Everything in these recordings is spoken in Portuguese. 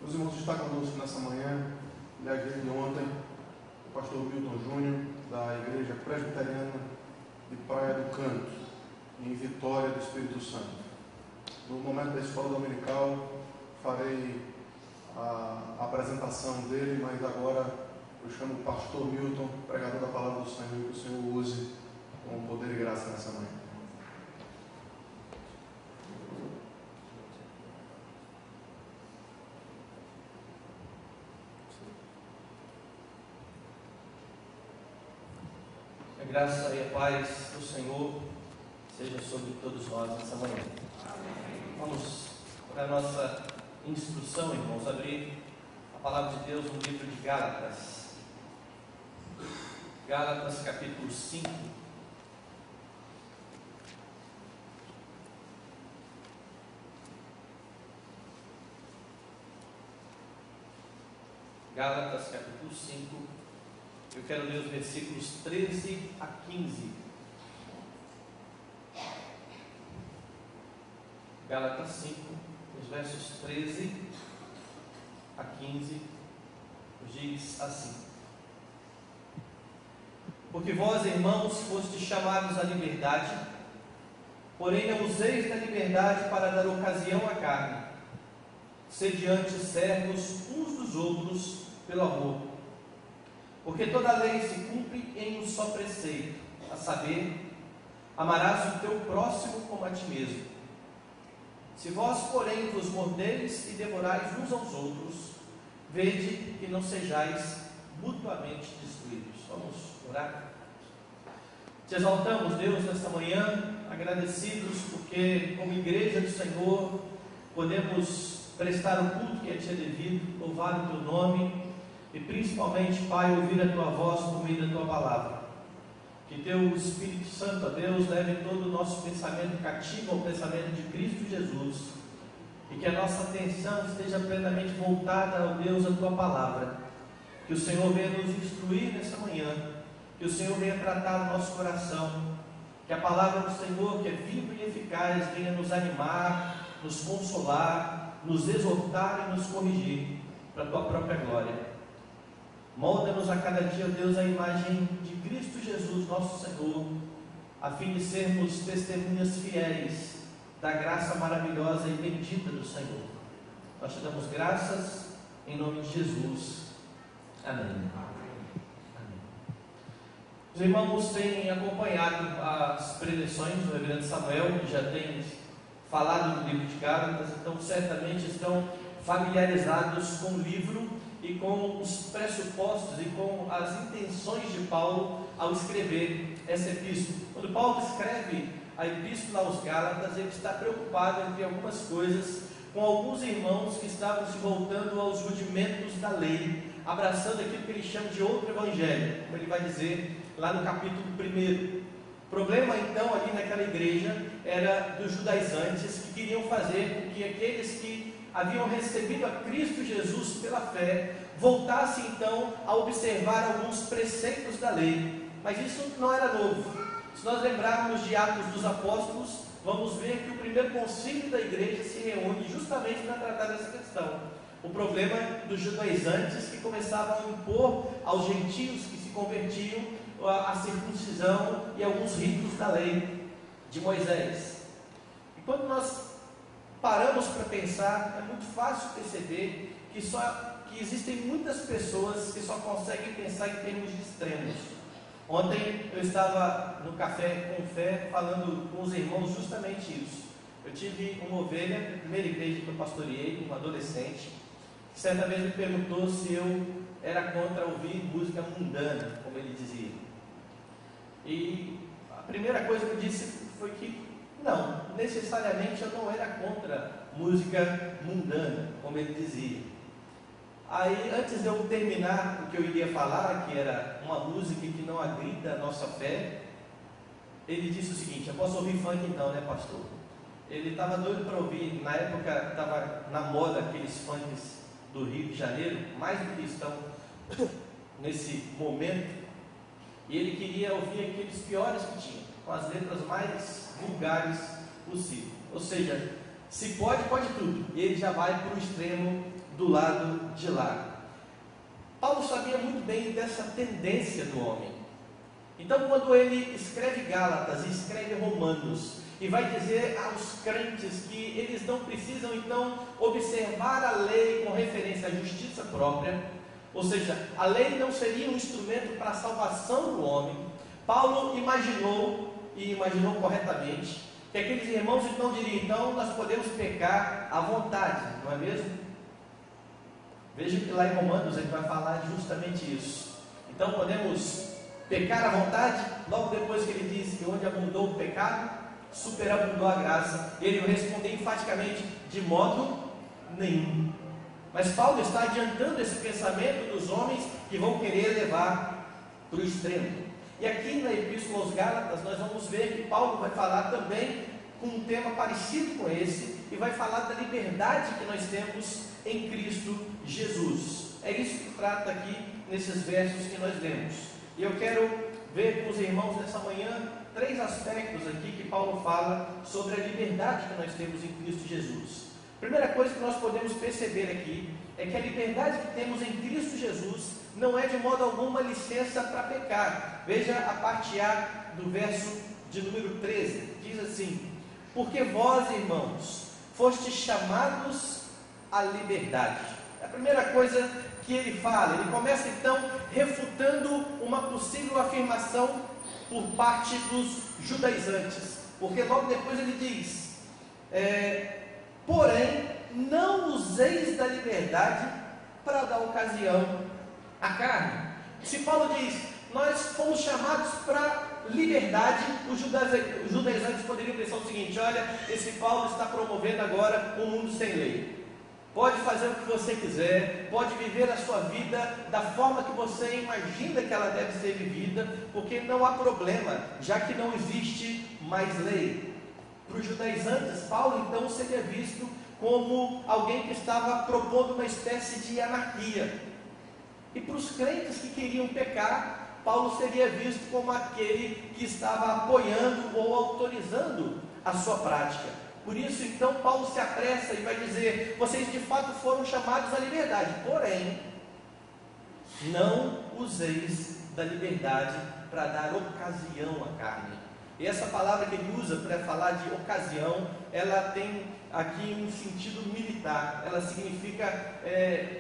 Os irmãos que estão conosco nessa manhã, aliás, desde ontem, o pastor Milton Júnior, da Igreja Presbiteriana de Praia do Canto, em Vitória do Espírito Santo. No momento da escola dominical, farei a apresentação dele, mas agora eu chamo o pastor Milton, pregador da palavra do Senhor, que o Senhor use com poder e graça nessa manhã. A graça e a paz do Senhor seja sobre todos nós nessa manhã. Vamos para a nossa instrução, irmãos, abrir a palavra de Deus no livro de Gálatas. Gálatas capítulo 5. Gálatas capítulo 5. Eu quero ler os versículos 13 a 15. Gálatas 5, os versos 13 a 15, diz assim: Porque vós, irmãos, fostes chamados à liberdade, porém não useis da liberdade para dar ocasião à carne. Sede antes servos uns dos outros pelo amor. Porque toda a lei se cumpre em um só preceito, a saber, amarás o teu próximo como a ti mesmo. Se vós, porém, vos mordeis e devorais uns aos outros, vede que não sejais mutuamente destruídos. Vamos orar? Te exaltamos, Deus, nesta manhã, agradecidos porque, como igreja do Senhor, podemos prestar o culto que é te devido, louvar o teu nome e principalmente, Pai, ouvir a tua voz por meio da tua palavra. Que teu Espírito Santo, ó Deus, leve todo o nosso pensamento cativo ao pensamento de Cristo Jesus, e que a nossa atenção esteja plenamente voltada, ó Deus, à tua palavra. Que o Senhor venha nos instruir nessa manhã, que o Senhor venha tratar o nosso coração, que a palavra do Senhor, que é viva e eficaz, venha nos animar, nos consolar, nos exortar e nos corrigir para a tua própria glória. Molda-nos a cada dia, Deus, a imagem de Cristo Jesus, nosso Senhor, a fim de sermos testemunhas fiéis da graça maravilhosa e bendita do Senhor. Nós te damos graças em nome de Jesus. Amém. Amém. Os irmãos têm acompanhado as preleções do reverendo Samuel, que já tem falado do livro de Gálatas, então certamente estão familiarizados com o livro e com os pressupostos e com as intenções de Paulo ao escrever essa epístola. Quando Paulo escreve a epístola aos Gálatas, ele está preocupado, entre algumas coisas, com alguns irmãos que estavam se voltando aos rudimentos da lei, abraçando aquilo que ele chama de outro evangelho, como ele vai dizer lá no capítulo 1. O problema então ali naquela igreja era dos judaizantes, que queriam fazer com que aqueles que haviam recebido a Cristo Jesus pela fé voltassem então a observar alguns preceitos da lei. Mas isso não era novo. Se nós lembrarmos de Atos dos Apóstolos, vamos ver que o primeiro concílio da igreja se reúne justamente para tratar dessa questão. O problema dos judaizantes, que começavam a impor aos gentios que se convertiam a circuncisão e alguns ritos da lei de Moisés. E quando nós paramos para pensar, é muito fácil perceber que existem muitas pessoas que só conseguem pensar em termos de extremos. Ontem eu estava no Café com Fé falando com os irmãos justamente isso. Eu tive uma ovelha, na primeira igreja que eu pastoreei, um adolescente, que certa vez me perguntou se eu era contra ouvir música mundana, como ele dizia. E a primeira coisa que eu disse foi que não, necessariamente eu não era contra música mundana, como ele dizia. Aí, antes de eu terminar o que eu iria falar, que era uma música que não agrida a nossa fé, ele disse o seguinte: eu posso ouvir funk então, né, pastor? Ele estava doido para ouvir, na época estava na moda aqueles funks do Rio de Janeiro, mais do que estão nesse momento, e ele queria ouvir aqueles piores que tinha, com as letras mais vulgares possível. Ou seja, se pode, pode tudo. E ele já vai para o extremo do lado de lá. Paulo sabia muito bem dessa tendência do homem. Então, quando ele escreve Gálatas e escreve Romanos, e vai dizer aos crentes que eles não precisam, então, observar a lei com referência à justiça própria, ou seja, a lei não seria um instrumento para a salvação do homem. Paulo imaginou, e imaginou corretamente, que aqueles irmãos então diriam: então nós podemos pecar à vontade, não é mesmo? Veja que lá em Romanos ele vai falar justamente isso. Então podemos pecar à vontade, logo depois que ele diz que onde abundou o pecado, superabundou a graça. Ele vai responder enfaticamente: de modo nenhum. Mas Paulo está adiantando esse pensamento dos homens que vão querer levar para o extremo. E aqui na Epístola aos Gálatas nós vamos ver que Paulo vai falar também com um tema parecido com esse, e vai falar da liberdade que nós temos em Cristo Jesus. É isso que trata aqui nesses versos que nós lemos. E eu quero ver com os irmãos nessa manhã 3 aspectos aqui que Paulo fala sobre a liberdade que nós temos em Cristo Jesus. Primeira coisa que nós podemos perceber aqui é que a liberdade que temos em Cristo Jesus não é de modo algum uma licença para pecar. Veja a parte A do verso de número 13, diz assim: porque vós, irmãos, fostes chamados à liberdade. É a primeira coisa que ele fala. Ele começa então refutando uma possível afirmação por parte dos judaizantes, porque logo depois ele diz: porém, não useis da liberdade para dar ocasião à carne. Se Paulo diz: nós fomos chamados para liberdade, os judaizantes poderiam pensar o seguinte: olha, esse Paulo está promovendo agora um mundo sem lei. Pode fazer o que você quiser, pode viver a sua vida da forma que você imagina que ela deve ser vivida, porque não há problema, já que não existe mais lei. Para os judaizantes, Paulo então seria visto como alguém que estava propondo uma espécie de anarquia. E para os crentes que queriam pecar, Paulo seria visto como aquele que estava apoiando ou autorizando a sua prática. Por isso então Paulo se apressa e vai dizer: vocês de fato foram chamados à liberdade, porém não useis da liberdade para dar ocasião à carne. E essa palavra que ele usa para falar de ocasião, ela tem aqui um sentido militar. Ela significa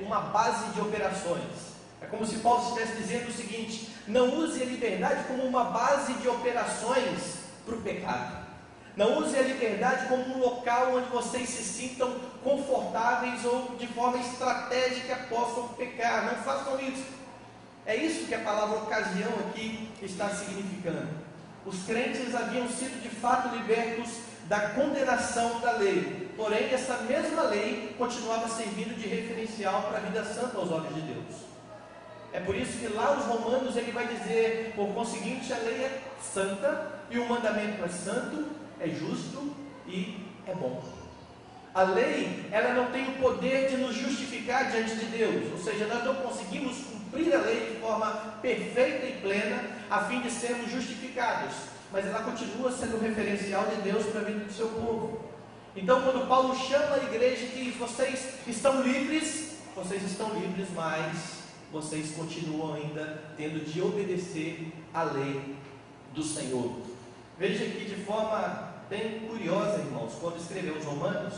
uma base de operações. É como se Paulo estivesse dizendo o seguinte: não use a liberdade como uma base de operações para o pecado. Não use a liberdade como um local onde vocês se sintam confortáveis ou de forma estratégica possam pecar. Não façam isso. É isso que a palavra ocasião aqui está significando. Os crentes haviam sido de fato libertos da condenação da lei, porém essa mesma lei continuava servindo de referencial para a vida santa aos olhos de Deus. É por isso que lá nos Romanos ele vai dizer: por conseguinte, a lei é santa e o mandamento é santo, é justo e é bom. A lei, ela não tem o poder de nos justificar diante de Deus, ou seja, nós não conseguimos cumprir a lei de forma perfeita e plena a fim de sermos justificados, mas ela continua sendo o referencial de Deus para a vida do seu povo. Então quando Paulo chama a igreja e diz: vocês estão livres, mas vocês continuam ainda tendo de obedecer à lei do Senhor. Veja aqui de forma bem curiosa, irmãos, quando escreveu os Romanos,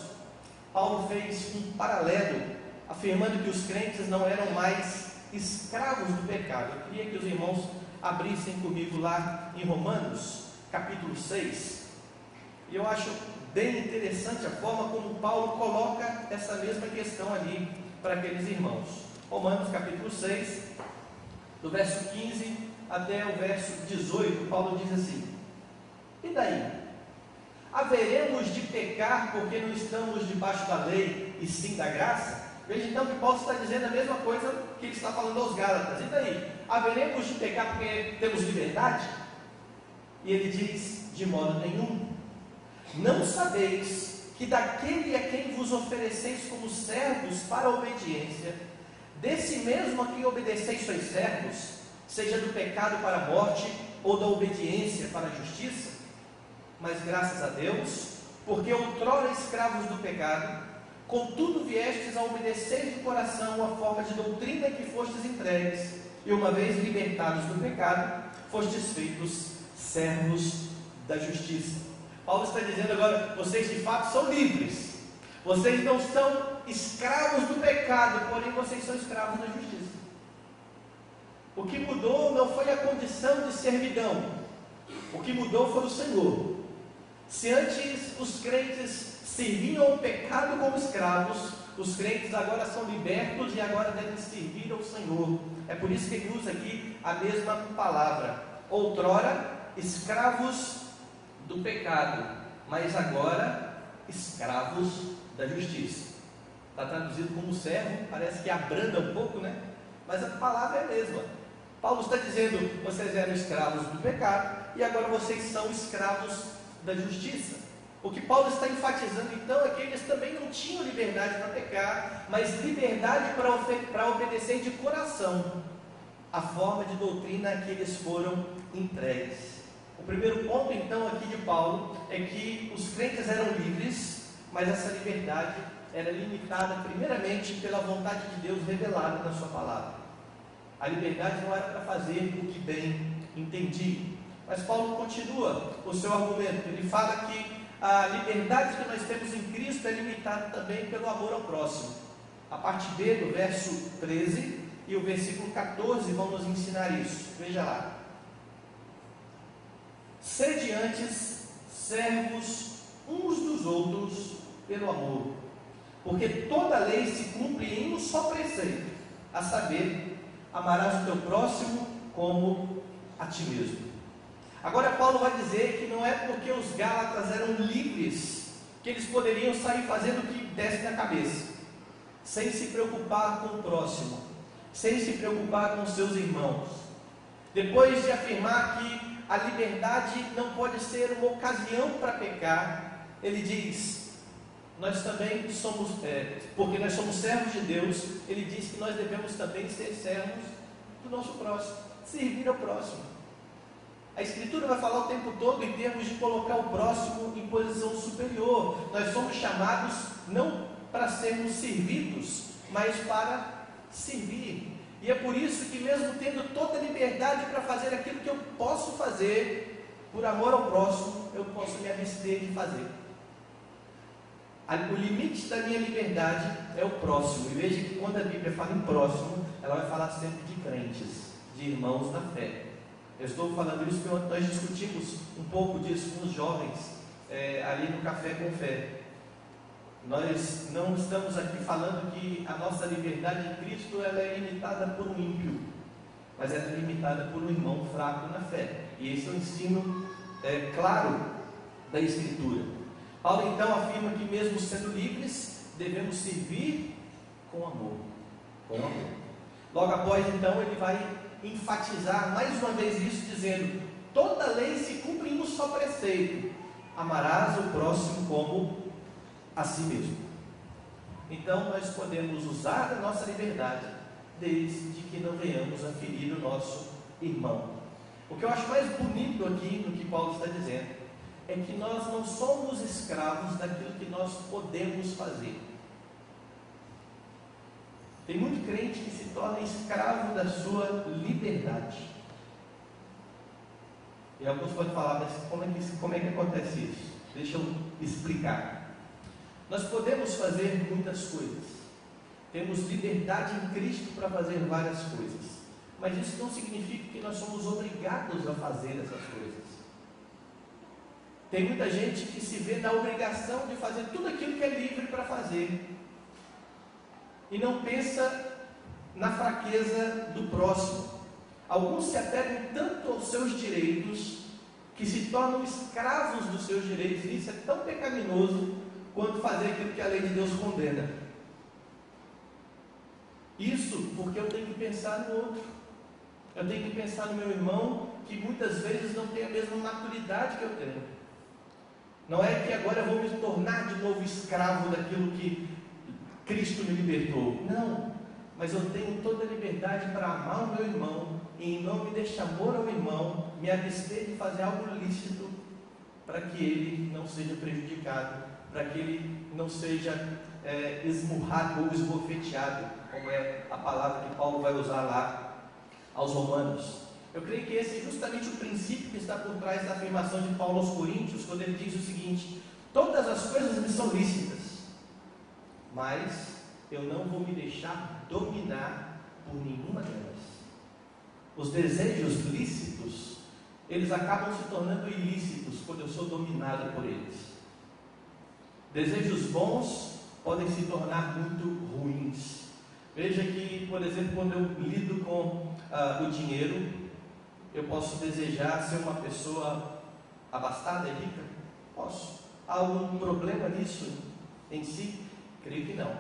Paulo fez um paralelo, afirmando que os crentes não eram mais escravos do pecado. Eu queria que os irmãos abrissem comigo lá em Romanos, capítulo 6. E eu acho bem interessante a forma como Paulo coloca essa mesma questão ali para aqueles irmãos. Romanos capítulo 6, do verso 15 até o verso 18, Paulo diz assim: e daí? Haveremos de pecar porque não estamos debaixo da lei e sim da graça? Veja então que Paulo está dizendo a mesma coisa que ele está falando aos Gálatas. E daí? Haveremos de pecar porque temos liberdade? E ele diz: de modo nenhum. Não sabeis que daquele a quem vos ofereceis como servos para a obediência, desse mesmo a quem obedeceis sois servos, seja do pecado para a morte ou da obediência para a justiça? Mas graças a Deus, porque outrora escravos do pecado, Contudo viestes a obedecer de coração a forma de doutrina que fostes entregues, e uma vez libertados do pecado, fostes feitos servos da justiça. Paulo está dizendo agora, vocês de fato são livres. Vocês não são escravos do pecado, porém vocês são escravos da justiça. O que mudou não foi a condição de servidão. O que mudou foi o Senhor. Se antes os crentes serviam ao pecado como escravos, os crentes agora são libertos e agora devem servir ao Senhor. É por isso que ele usa aqui a mesma palavra. Outrora, escravos do pecado, mas agora escravos da justiça. Está traduzido como servo, parece que abranda um pouco, né? Mas a palavra é a mesma. Paulo está dizendo, vocês eram escravos do pecado e agora vocês são escravos da justiça. O que Paulo está enfatizando então é que eles também não tinham liberdade para pecar, mas liberdade para obedecer de coração a forma de doutrina que eles foram entregues. O primeiro ponto então aqui de Paulo é que os crentes eram livres, mas essa liberdade era limitada primeiramente pela vontade de Deus revelada na sua palavra. A liberdade não era para fazer o que bem entendia. Mas Paulo continua o seu argumento. Ele fala que a liberdade que nós temos em Cristo é limitada também pelo amor ao próximo. A parte B do verso 13 e o versículo 14 vão nos ensinar isso. Veja lá. Sede antes servos uns dos outros pelo amor, porque toda lei se cumpre em um só preceito, a saber, amarás o teu próximo como a ti mesmo. Agora Paulo vai dizer que não é porque os Gálatas eram livres que eles poderiam sair fazendo o que desse na cabeça, sem se preocupar com o próximo, sem se preocupar com os seus irmãos. Depois de afirmar que a liberdade não pode ser uma ocasião para pecar, ele diz, nós também somos, porque nós somos servos de Deus, ele diz que nós devemos também ser servos do nosso próximo, servir ao próximo. A Escritura vai falar o tempo todo em termos de colocar o próximo em posição superior. Nós somos chamados não para sermos servidos, mas para servir. E é por isso que mesmo tendo toda a liberdade para fazer aquilo que eu posso fazer, por amor ao próximo, eu posso me abster de fazer. O limite da minha liberdade é o próximo. E veja que quando a Bíblia fala em próximo, ela vai falar sempre de crentes, de irmãos na fé. Eu estou falando isso porque nós discutimos um pouco disso com os jovens ali no Café com Fé. Nós não estamos aqui falando que a nossa liberdade em Cristo ela é limitada por um ímpio, mas ela é limitada por um irmão fraco na fé. E esse é o ensino claro da Escritura. Paulo então afirma que mesmo sendo livres, devemos servir com amor. Com amor. Logo após então ele vai enfatizar mais uma vez isso, dizendo, toda lei se cumpre em um só preceito, amarás o próximo como a si mesmo. Então nós podemos usar a nossa liberdade, desde que não venhamos a ferir o nosso irmão. O que eu acho mais bonito aqui no que Paulo está dizendo, é que nós não somos escravos daquilo que nós podemos fazer. Tem muito crente que se torna escravo da sua liberdade. E alguns podem falar, mas como é que acontece isso? Deixa eu explicar. Nós podemos fazer muitas coisas. Temos liberdade em Cristo para fazer várias coisas. Mas isso não significa que nós somos obrigados a fazer essas coisas. Tem muita gente que se vê na obrigação de fazer tudo aquilo que é livre para fazer. E não pensa na fraqueza do próximo. Alguns se apegam tanto aos seus direitos que se tornam escravos dos seus direitos. E isso é tão pecaminoso quanto fazer aquilo que a lei de Deus condena. Isso porque eu tenho que pensar no outro. Eu tenho que pensar no meu irmão, que muitas vezes não tem a mesma maturidade que eu tenho. Não é que agora eu vou me tornar de novo escravo daquilo que Cristo me libertou. Não, mas eu tenho toda a liberdade para amar o meu irmão, e em nome deste amor ao irmão, me abster de fazer algo lícito, para que ele não seja prejudicado, para que ele não seja esmurrado ou esbofeteado, como é a palavra que Paulo vai usar lá aos Romanos. Eu creio que esse é justamente o princípio que está por trás da afirmação de Paulo aos Coríntios, quando ele diz o seguinte: todas as coisas me são lícitas, mas eu não vou me deixar dominar por nenhuma delas. Os desejos lícitos, eles acabam se tornando ilícitos quando eu sou dominado por eles. Desejos bons podem se tornar muito ruins. Veja que, por exemplo, quando eu lido com o dinheiro, eu posso desejar ser uma pessoa abastada e rica? Posso. Há algum problema nisso em si? Creio que não.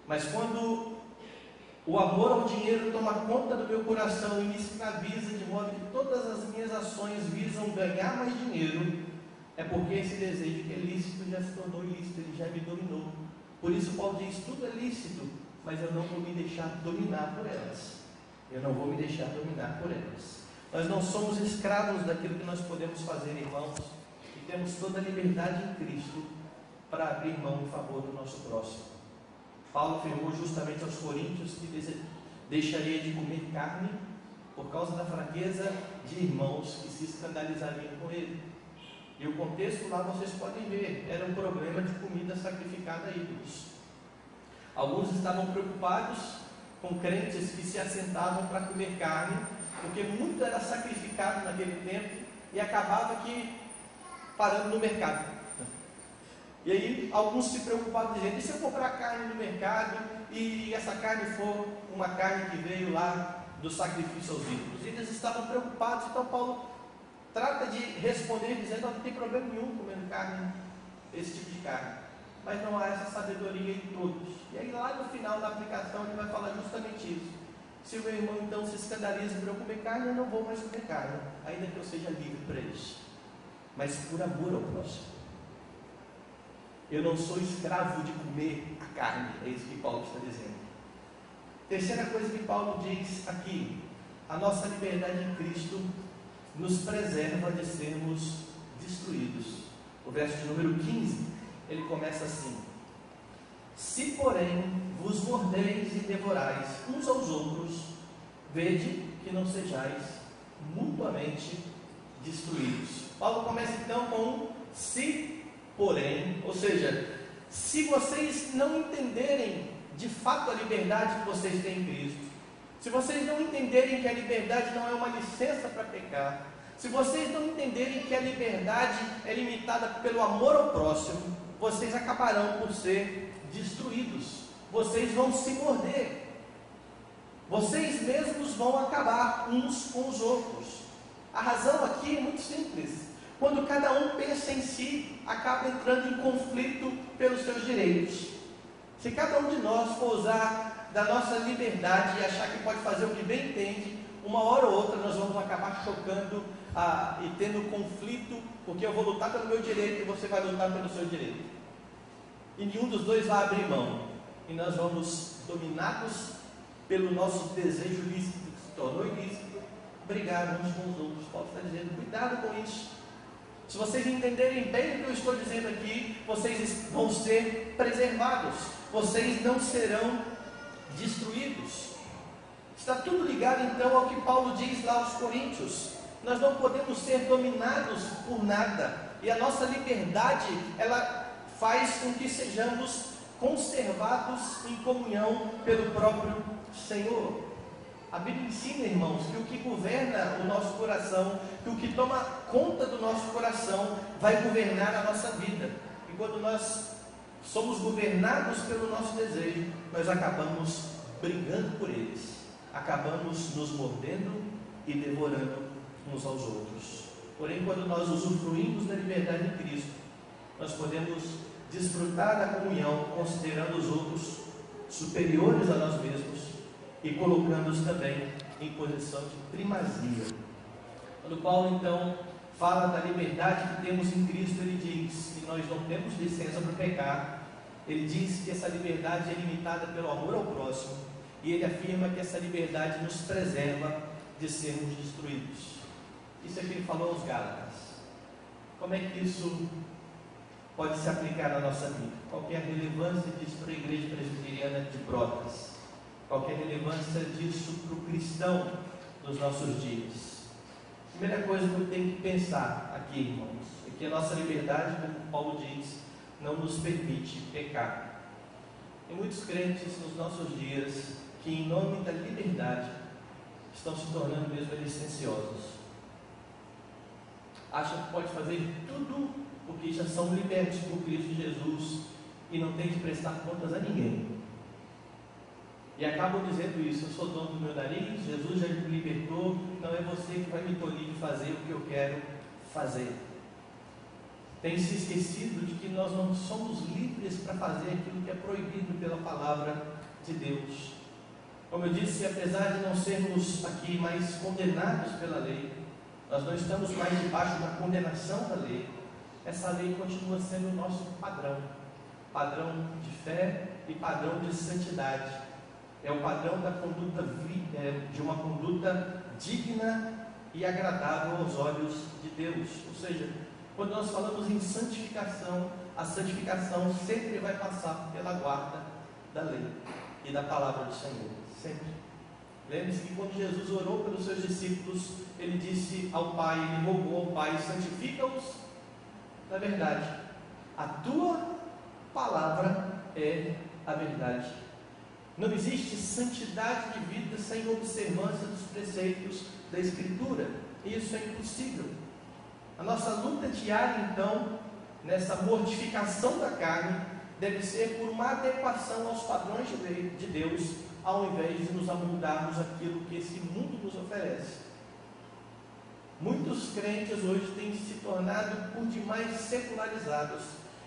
Mas quando o amor ao dinheiro toma conta do meu coração e me escraviza de modo que todas as minhas ações visam ganhar mais dinheiro, é porque esse desejo que é lícito já se tornou ilícito, ele já me dominou. Por isso Paulo diz: tudo é lícito, mas eu não vou me deixar dominar por elas. Eu não vou me deixar dominar por elas. Nós não somos escravos daquilo que nós podemos fazer, irmãos, e temos toda a liberdade em Cristo para abrir mão em favor do nosso próximo. Paulo afirmou justamente aos Coríntios que deixaria de comer carne por causa da fraqueza de irmãos que se escandalizariam com ele. E o contexto lá vocês podem ver, era um problema de comida sacrificada a ídolos. Alguns estavam preocupados com crentes que se assentavam para comer carne, porque muito era sacrificado naquele tempo e acabava que parando no mercado. E aí alguns se preocupavam dizendo: e se eu comprar carne no mercado e essa carne for uma carne que veio lá do sacrifício aos ídolos? Eles estavam preocupados. Então Paulo trata de responder dizendo: não tem problema nenhum comendo carne, esse tipo de carne, mas não há essa sabedoria em todos. E aí lá no final da aplicação ele vai falar justamente isso: se o meu irmão então se escandaliza por eu comer carne, eu não vou mais comer carne, ainda que eu seja livre para isso, mas por amor ao próximo. Eu não sou escravo de comer a carne, é isso que Paulo está dizendo. Terceira coisa que Paulo diz aqui: a nossa liberdade em Cristo nos preserva de sermos destruídos. O verso de número 15, ele começa assim: se porém vos mordeis e devorais uns aos outros, vede que não sejais mutuamente destruídos. Paulo começa então com um se porém, ou seja, se vocês não entenderem de fato a liberdade que vocês têm em Cristo, se vocês não entenderem que a liberdade não é uma licença para pecar, se vocês não entenderem que a liberdade é limitada pelo amor ao próximo, vocês acabarão por ser destruídos. Vocês vão se morder. Vocês mesmos vão acabar uns com os outros. A razão aqui é muito simples. Quando cada um pensa em si, acaba entrando em conflito pelos seus direitos. Se cada um de nós for usar da nossa liberdade e achar que pode fazer o que bem entende, uma hora ou outra nós vamos acabar chocando e tendo conflito, porque eu vou lutar pelo meu direito e você vai lutar pelo seu direito. E nenhum dos dois vai abrir mão. E nós vamos, dominados pelo nosso desejo lícito, que se tornou ilícito, brigar uns com os outros. Paulo está dizendo: cuidado com isso. Se vocês entenderem bem o que eu estou dizendo aqui, vocês vão ser preservados. Vocês não serão destruídos. Está tudo ligado então ao que Paulo diz lá aos Coríntios. Nós não podemos ser dominados por nada. E a nossa liberdade, ela faz com que sejamos conservados em comunhão pelo próprio Senhor. A Bíblia ensina, irmãos, que o que governa o nosso coração, que o que toma conta do nosso coração, vai governar a nossa vida. E quando nós somos governados pelo nosso desejo, nós acabamos brigando por eles, acabamos nos mordendo e devorando uns aos outros. Porém, quando nós usufruímos da liberdade de Cristo, nós podemos desfrutar da comunhão, considerando os outros superiores a nós mesmos e colocando-os também em posição de primazia. Quando Paulo então fala da liberdade que temos em Cristo, ele diz que nós não temos licença para pecar. Ele diz que essa liberdade é limitada pelo amor ao próximo, e ele afirma que essa liberdade nos preserva de sermos destruídos. Isso é o que ele falou aos Gálatas. Como é que isso pode se aplicar na nossa vida? Qual que é a relevância disso para a Igreja Presbiteriana de Brotas? Qual que é a relevância disso para o cristão dos nossos dias? Primeira coisa que eu tenho que pensar aqui, irmãos, é que a nossa liberdade, como Paulo diz, não nos permite pecar. Tem muitos crentes nos nossos dias que, em nome da liberdade, estão se tornando mesmo licenciosos. Acham que pode fazer tudo porque já são libertos por Cristo Jesus e não tem que prestar contas a ninguém. E acabam dizendo isso: eu sou dono do meu nariz, Jesus já me libertou, não é você que vai me tolir de fazer o que eu quero fazer. Tem se esquecido de que nós não somos livres para fazer aquilo que é proibido pela palavra de Deus. Como eu disse, apesar de não sermos aqui mais condenados pela lei, nós não estamos mais debaixo da condenação da lei. Essa lei continua sendo o nosso padrão de fé e padrão de santidade. É o padrão da conduta, de uma conduta digna e agradável aos olhos de Deus. Ou seja, quando nós falamos em santificação, a santificação sempre vai passar pela guarda da lei e da palavra do Senhor. Sempre. Lembre-se que quando Jesus orou pelos seus discípulos, ele disse ao Pai, ele rogou ao Pai: santifica-os na verdade. A tua palavra é a verdade. Não existe santidade de vida sem observância dos preceitos da Escritura. Isso é impossível. A nossa luta diária, então, nessa mortificação da carne, deve ser por uma adequação aos padrões de Deus, ao invés de nos amoldarmos aquilo que esse mundo nos oferece. Muitos crentes hoje têm se tornado por demais secularizados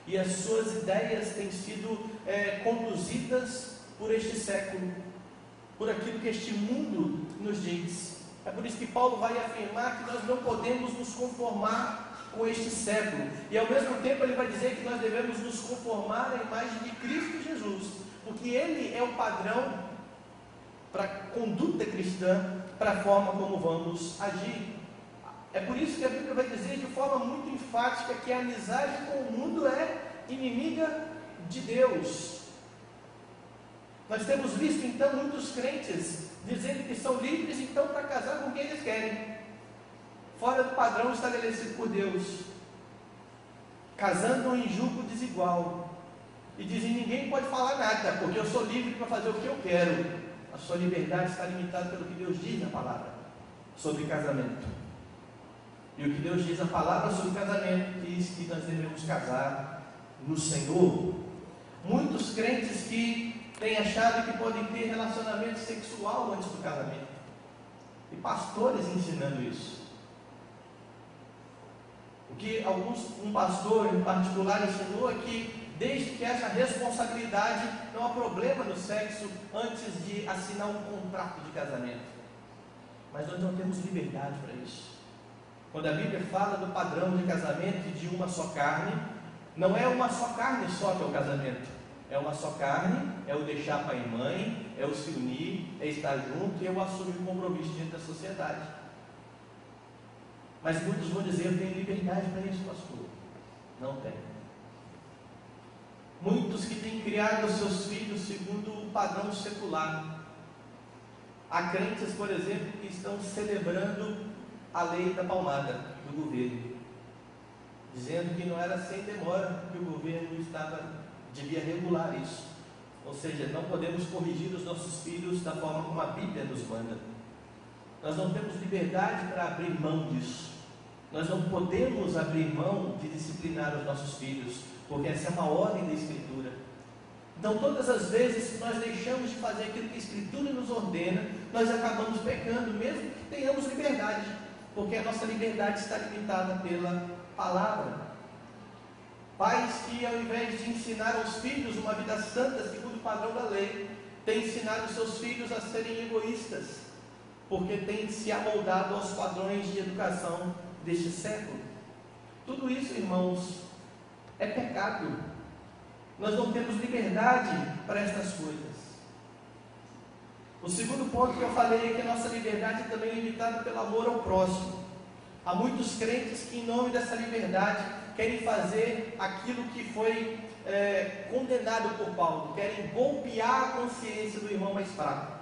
e as suas ideias têm sido conduzidas por este século, por aquilo que este mundo nos diz. É por isso que Paulo vai afirmar que nós não podemos nos conformar com este século, e ao mesmo tempo ele vai dizer que nós devemos nos conformar à imagem de Cristo Jesus, porque Ele é o padrão para a conduta cristã, para a forma como vamos agir. É por isso que a Bíblia vai dizer de forma muito enfática que a amizade com o mundo é inimiga de Deus. Nós temos visto então muitos crentes dizendo que são livres então para casar com quem eles querem, fora do padrão estabelecido por Deus, casando em julgo desigual, e dizem: ninguém pode falar nada, porque eu sou livre para fazer o que eu quero. A sua liberdade está limitada pelo que Deus diz na palavra sobre casamento. E o que Deus diz na palavra sobre casamento diz que nós devemos casar no Senhor. Muitos crentes que têm achado que podem ter relacionamento sexual antes do casamento, e pastores ensinando isso. O que um pastor em particular ensinou é que desde que haja responsabilidade, não há problema no sexo antes de assinar um contrato de casamento. Mas nós não temos liberdade para isso. Quando a Bíblia fala do padrão de casamento de uma só carne, não é uma só carne só que é o casamento. É uma só carne, é o deixar pai e mãe, é o se unir, é estar junto e é o assumir um compromisso diante da sociedade. Mas muitos vão dizer: eu tenho liberdade para isso, pastor. Não tem. Muitos que têm criado os seus filhos segundo o padrão secular. Há crentes, por exemplo, que estão celebrando a lei da palmada do governo, dizendo que não era sem demora que o governo devia regular isso. Ou seja, não podemos corrigir os nossos filhos da forma como a Bíblia nos manda. Nós não temos liberdade para abrir mão disso. Nós não podemos abrir mão de disciplinar os nossos filhos, porque essa é uma ordem da Escritura. Então, todas as vezes que nós deixamos de fazer aquilo que a Escritura nos ordena, nós acabamos pecando, mesmo que tenhamos liberdade, porque a nossa liberdade está limitada pela palavra. Pais que, ao invés de ensinar aos filhos uma vida santa segundo o padrão da lei, têm ensinado seus filhos a serem egoístas, porque têm se amoldado aos padrões de educação deste século. Tudo isso, irmãos, é pecado. Nós não temos liberdade para estas coisas. O segundo ponto que eu falei é que a nossa liberdade é também limitada pelo amor ao próximo. Há muitos crentes que, em nome dessa liberdade, querem fazer aquilo que foi condenado por Paulo, querem golpear a consciência do irmão mais fraco.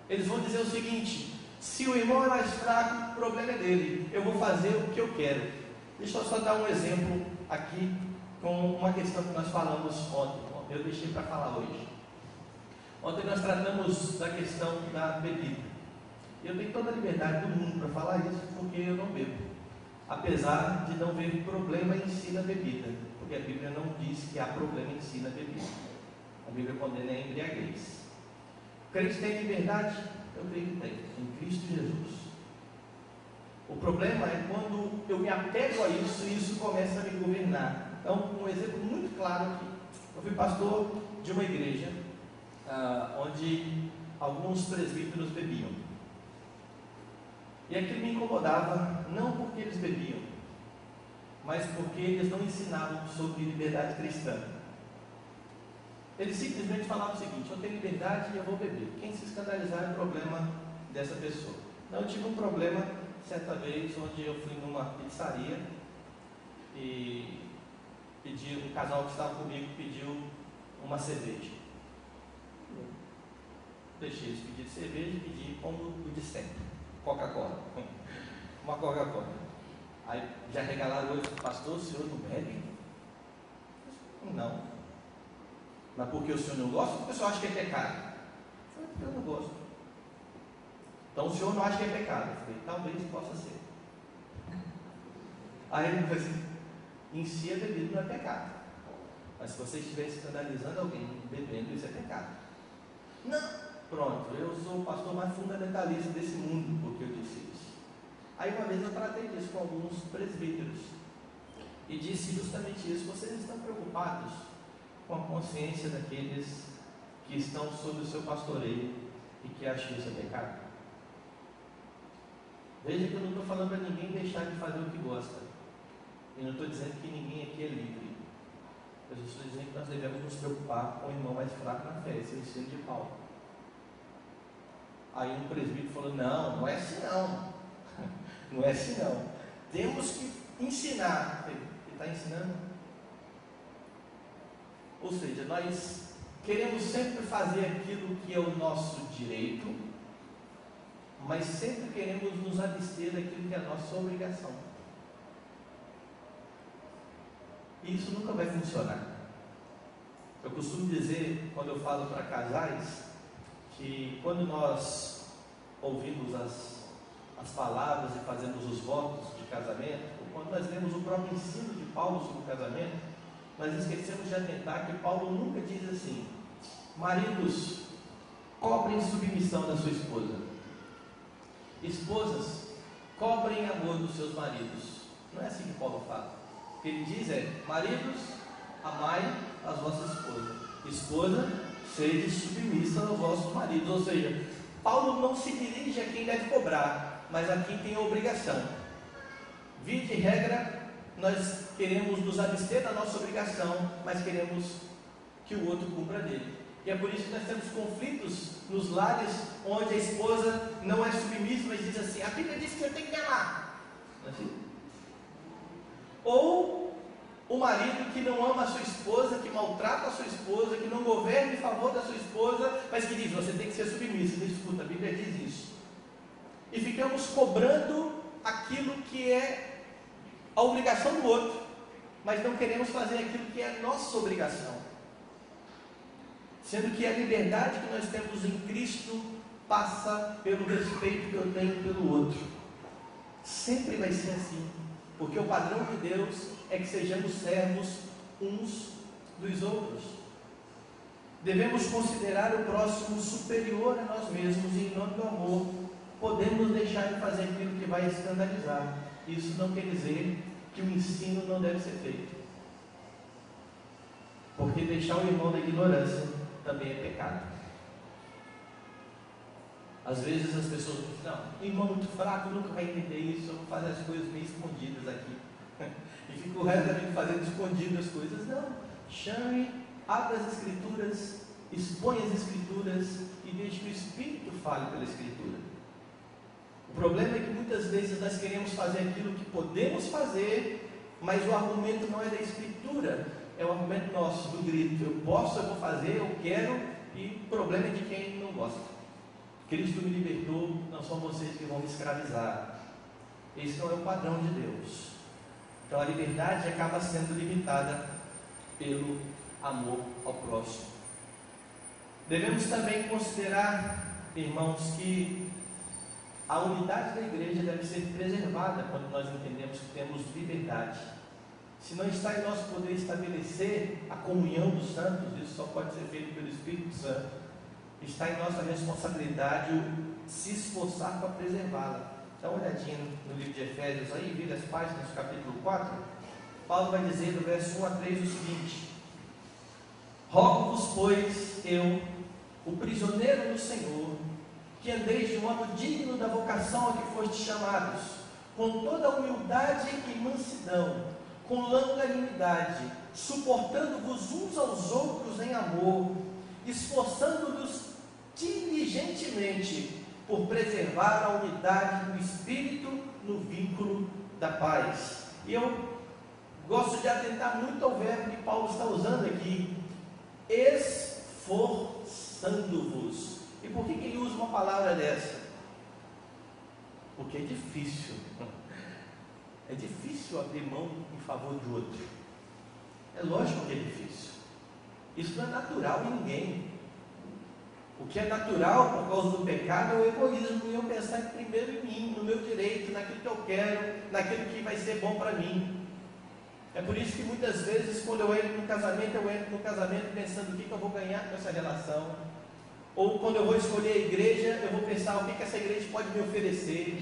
Eles vão dizer o seguinte: se o irmão é mais fraco, o problema é dele, eu vou fazer o que eu quero. Deixa eu só dar um exemplo aqui com uma questão que nós falamos ontem. Eu deixei para falar hoje. Ontem nós tratamos da questão da bebida. Eu tenho toda a liberdade do mundo para falar isso, porque eu não bebo, apesar de não ver problema em si na bebida, porque a Bíblia não diz que há problema em si na bebida. A Bíblia condena a embriaguez. O crente tem liberdade? Eu creio que tem, em Cristo Jesus. O problema é quando eu me apego a isso e isso começa a me governar. Então, um exemplo muito claro aqui. Eu fui pastor de uma igreja onde alguns presbíteros bebiam. E aquilo me incomodava, não porque eles bebiam, mas porque eles não ensinavam sobre liberdade cristã. Eles simplesmente falavam o seguinte: eu tenho liberdade e eu vou beber. Quem se escandalizar é o problema dessa pessoa. Não, eu tive um problema certa vez onde eu fui numa pizzaria e um casal que estava comigo pediu uma cerveja. Eu deixei eles pedir cerveja e pedi como o de sempre, Coca-Cola, uma Coca-Cola. Aí já regalaram o olho: pastor, o senhor não bebe? Não. Mas porque o senhor não gosta, ou o pessoal acha que é pecado? Eu falei: porque eu não gosto. Então o senhor não acha que é pecado? Eu falei: talvez possa ser. Aí ele falou assim: em si a bebida não é pecado, mas se você estiver escandalizando alguém bebendo, isso é pecado. Não. Pronto, eu sou o pastor mais fundamentalista desse mundo, porque eu disse isso. Aí uma vez eu tratei disso com alguns presbíteros e disse justamente isso: vocês estão preocupados com a consciência daqueles que estão sob o seu pastoreio e que acham isso é pecado? Veja que eu não estou falando para ninguém deixar de fazer o que gosta, e não estou dizendo que ninguém aqui é livre. Eu estou dizendo que nós devemos nos preocupar com o irmão mais fraco na fé. Esse é o ensino de Paulo. Aí um presbítero falou: não é assim não. Não é assim não. Temos que ensinar. Ele está ensinando? Ou seja, nós queremos sempre fazer aquilo que é o nosso direito, mas sempre queremos nos abster daquilo que é a nossa obrigação. E isso nunca vai funcionar. Eu costumo dizer, quando eu falo para casais, que quando nós ouvimos as palavras e fazemos os votos de casamento, ou quando nós lemos o próprio ensino de Paulo sobre o casamento, nós esquecemos de atentar que Paulo nunca diz assim: maridos, cobrem submissão da sua esposa, esposas, cobrem amor dos seus maridos. Não é assim que Paulo fala. O que ele diz é: maridos, amai as vossas esposas, esposa, sede submissa aos vossos maridos. Ou seja, Paulo não se dirige a quem deve cobrar, mas a quem tem a obrigação. Via de regra, nós queremos nos abster da nossa obrigação, mas queremos que o outro cumpra dele. E é por isso que nós temos conflitos nos lares onde a esposa não é submissa, mas diz assim: a Bíblia diz que eu tenho que amar. Não é assim? Ou o marido que não ama a sua esposa, que maltrata a sua esposa, que não governa em favor da sua esposa, mas que diz: você tem que ser submissa. Não escuta, a Bíblia diz isso. E ficamos cobrando aquilo que é a obrigação do outro, mas não queremos fazer aquilo que é a nossa obrigação. Sendo que a liberdade que nós temos em Cristo passa pelo respeito que eu tenho pelo outro. Sempre vai ser assim, porque o padrão de Deus é que sejamos servos uns dos outros. Devemos considerar o próximo superior a nós mesmos, e em nome do amor podemos deixar de fazer aquilo que vai escandalizar. Isso não quer dizer que o ensino não deve ser feito, porque deixar o irmão da ignorância também é pecado. Às vezes as pessoas dizem: não, o irmão muito fraco nunca vai entender isso, eu vou fazer as coisas meio escondidas aqui e fico o resto da vida fazendo escondidas as coisas. Não, chame, abra as escrituras, expõe as escrituras e deixe que o Espírito fale pela escritura. O problema é que muitas vezes nós queremos fazer aquilo que podemos fazer mas o argumento não é da Escritura, é o argumento nosso, do grito. Eu posso, eu vou fazer, eu quero, e o problema é de quem não gosta. Cristo me libertou, não são vocês que vão me escravizar. Esse não é o padrão de Deus. Então a liberdade acaba sendo limitada pelo amor ao próximo. Devemos também considerar, irmãos, que a unidade da igreja deve ser preservada quando nós entendemos que temos liberdade. Se não está em nosso poder estabelecer a comunhão dos santos, isso só pode ser feito pelo Espírito Santo. Está em nossa responsabilidade se esforçar para preservá-la. Dá uma olhadinha no livro de Efésios aí, vira as páginas do capítulo 4. Paulo vai dizer no verso 1 a 3 o seguinte: rogo-vos, pois, eu, o prisioneiro do Senhor, que andeis de modo digno da vocação a que fostes chamados, com toda a humildade e mansidão, com longanimidade, suportando-vos uns aos outros em amor, esforçando-vos diligentemente por preservar a unidade do Espírito no vínculo da paz. E eu gosto de atentar muito ao verbo que Paulo está usando aqui, esforçando-vos. E por que ele usa uma palavra dessa? Porque é difícil. É difícil abrir mão em favor de outro. É lógico que é difícil. Isso não é natural em ninguém. O que é natural por causa do pecado é o egoísmo, e eu pensar primeiro em mim, no meu direito, naquilo que eu quero, naquilo que vai ser bom para mim. É por isso que muitas vezes, quando eu entro no casamento pensando o que eu vou ganhar com essa relação. Ou quando eu vou escolher a igreja, eu vou pensar o que essa igreja pode me oferecer.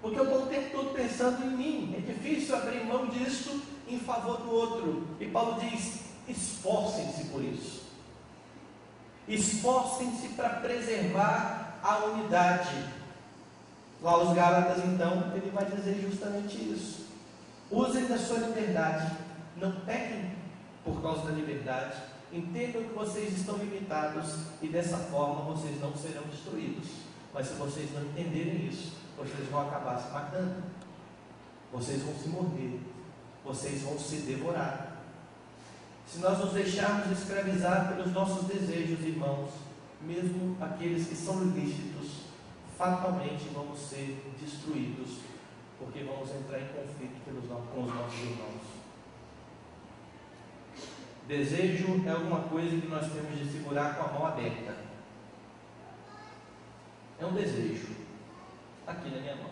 Porque eu estou o tempo todo pensando em mim. É difícil abrir mão disso em favor do outro. E Paulo diz: esforcem-se por isso. Esforcem-se para preservar a unidade. Lá os Gálatas, então, ele vai dizer justamente isso. Usem da sua liberdade. Não pequem por causa da liberdade. Entendam que vocês estão limitados e dessa forma vocês não serão destruídos. Mas se vocês não entenderem isso, vocês vão acabar se matando. Vocês vão se morder. Vocês vão se devorar. Se nós nos deixarmos escravizar pelos nossos desejos, irmãos, mesmo aqueles que são ilícitos, fatalmente vamos ser destruídos, porque vamos entrar em conflito com os nossos irmãos. Desejo é alguma coisa que nós temos de segurar com a mão aberta. É um desejo, está aqui na minha mão.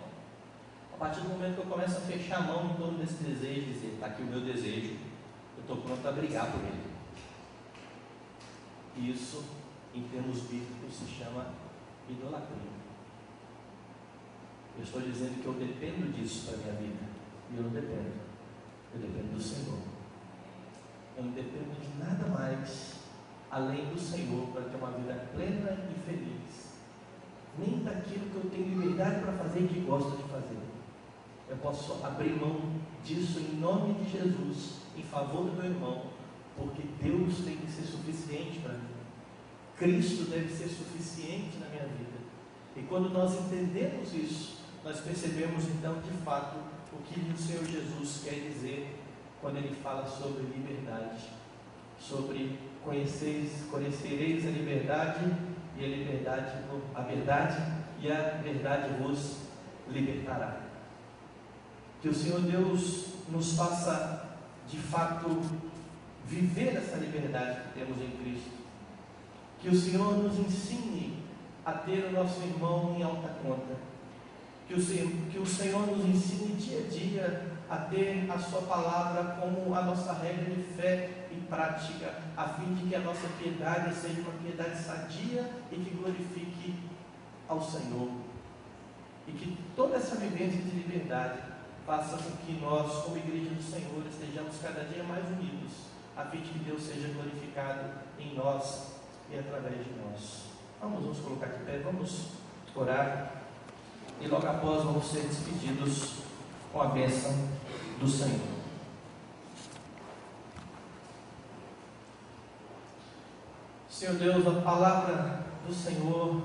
A partir do momento que eu começo a fechar a mão em torno desse desejo, dizer, está aqui o meu desejo, eu estou pronto a brigar por ele. Isso, em termos bíblicos, se chama idolatria. Eu estou dizendo que eu dependo disso para a minha vida. E eu não dependo. Eu dependo do Senhor. Eu não dependo de nada mais além do Senhor para ter uma vida plena e feliz. Nem daquilo que eu tenho liberdade para fazer e que gosto de fazer. Eu posso abrir mão disso em nome de Jesus, em favor do meu irmão, porque Deus tem que ser suficiente para mim. Cristo deve ser suficiente na minha vida. E quando nós entendemos isso, nós percebemos então de fato o que o Senhor Jesus quer dizer quando Ele fala sobre liberdade, sobre conhecereis a liberdade e a verdade vos libertará. Que o Senhor Deus nos faça de fato viver essa liberdade que temos em Cristo. Que o Senhor nos ensine a ter o nosso irmão em alta conta. Que o Senhor nos ensine dia a dia a ter a sua palavra como a nossa regra de fé e prática, a fim de que a nossa piedade seja uma piedade sadia e que glorifique ao Senhor. E que toda essa vivência de liberdade faça com que nós, como igreja do Senhor, estejamos cada dia mais unidos, a fim de que Deus seja glorificado em nós e através de nós. Vamos nos colocar de pé, vamos orar e logo após vamos ser despedidos com a bênção do Senhor. Senhor Deus, a palavra do Senhor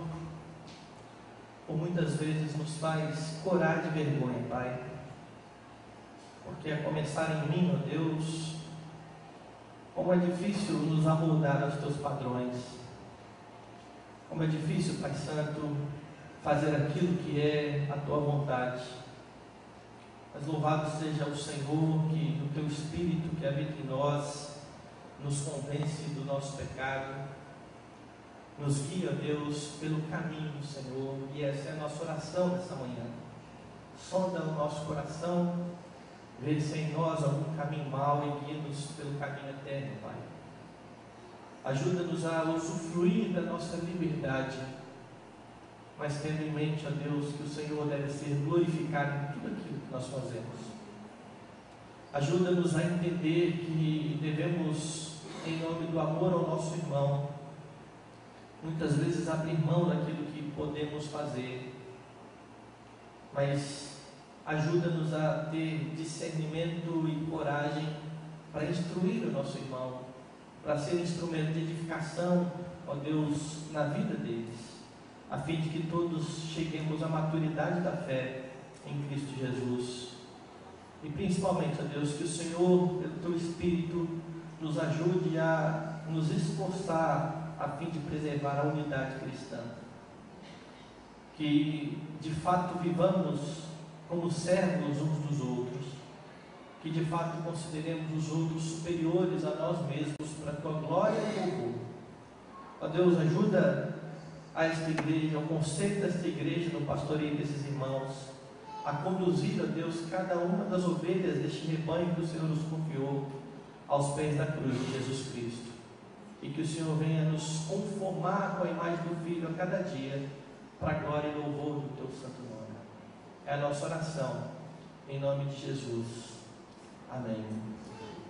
por muitas vezes nos faz corar de vergonha, Pai, porque quer começar em mim, ó Deus. Como é difícil nos amoldar aos teus padrões. Como é difícil, Pai Santo, fazer aquilo que é a tua vontade. Mas louvado seja o Senhor, que o teu Espírito que habita em nós nos convence do nosso pecado, nos guia, Deus, pelo caminho do Senhor. E essa é a nossa oração nessa manhã. Sonda o nosso coração, vê se em nós algum caminho mau e guia-nos pelo caminho eterno, Pai. Ajuda-nos a usufruir da nossa liberdade, mas tendo em mente, ó Deus, que o Senhor deve ser glorificado em tudo aquilo que nós fazemos. Ajuda-nos a entender que devemos, em nome do amor ao nosso irmão, muitas vezes abrir mão daquilo que podemos fazer, mas ajuda-nos a ter discernimento e coragem para instruir o nosso irmão, para ser instrumento de edificação, ó Deus, na vida deles, a fim de que todos cheguemos à maturidade da fé em Cristo Jesus. E principalmente, ó Deus, que o Senhor, pelo teu Espírito, nos ajude a nos esforçar a fim de preservar a unidade cristã. Que de fato vivamos como servos uns dos outros, que de fato consideremos os outros superiores a nós mesmos para a tua glória e louvor. Ó Deus, ajuda a esta igreja, ao conceito desta igreja, no pastoreio desses irmãos, a conduzir, ó Deus, cada uma das ovelhas deste rebanho que o Senhor nos confiou aos pés da cruz de Jesus Cristo, e que o Senhor venha nos conformar com a imagem do Filho a cada dia, para a glória e louvor do teu santo nome. É a nossa oração, em nome de Jesus. Amém.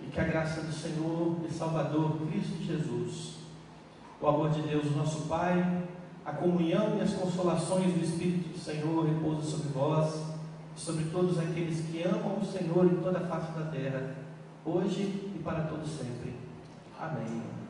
E que a graça do Senhor e Salvador Cristo Jesus, o amor de Deus, nosso Pai, a comunhão e as consolações do Espírito do Senhor repousam sobre vós, sobre todos aqueles que amam o Senhor em toda a face da terra, hoje e para todo sempre. Amém.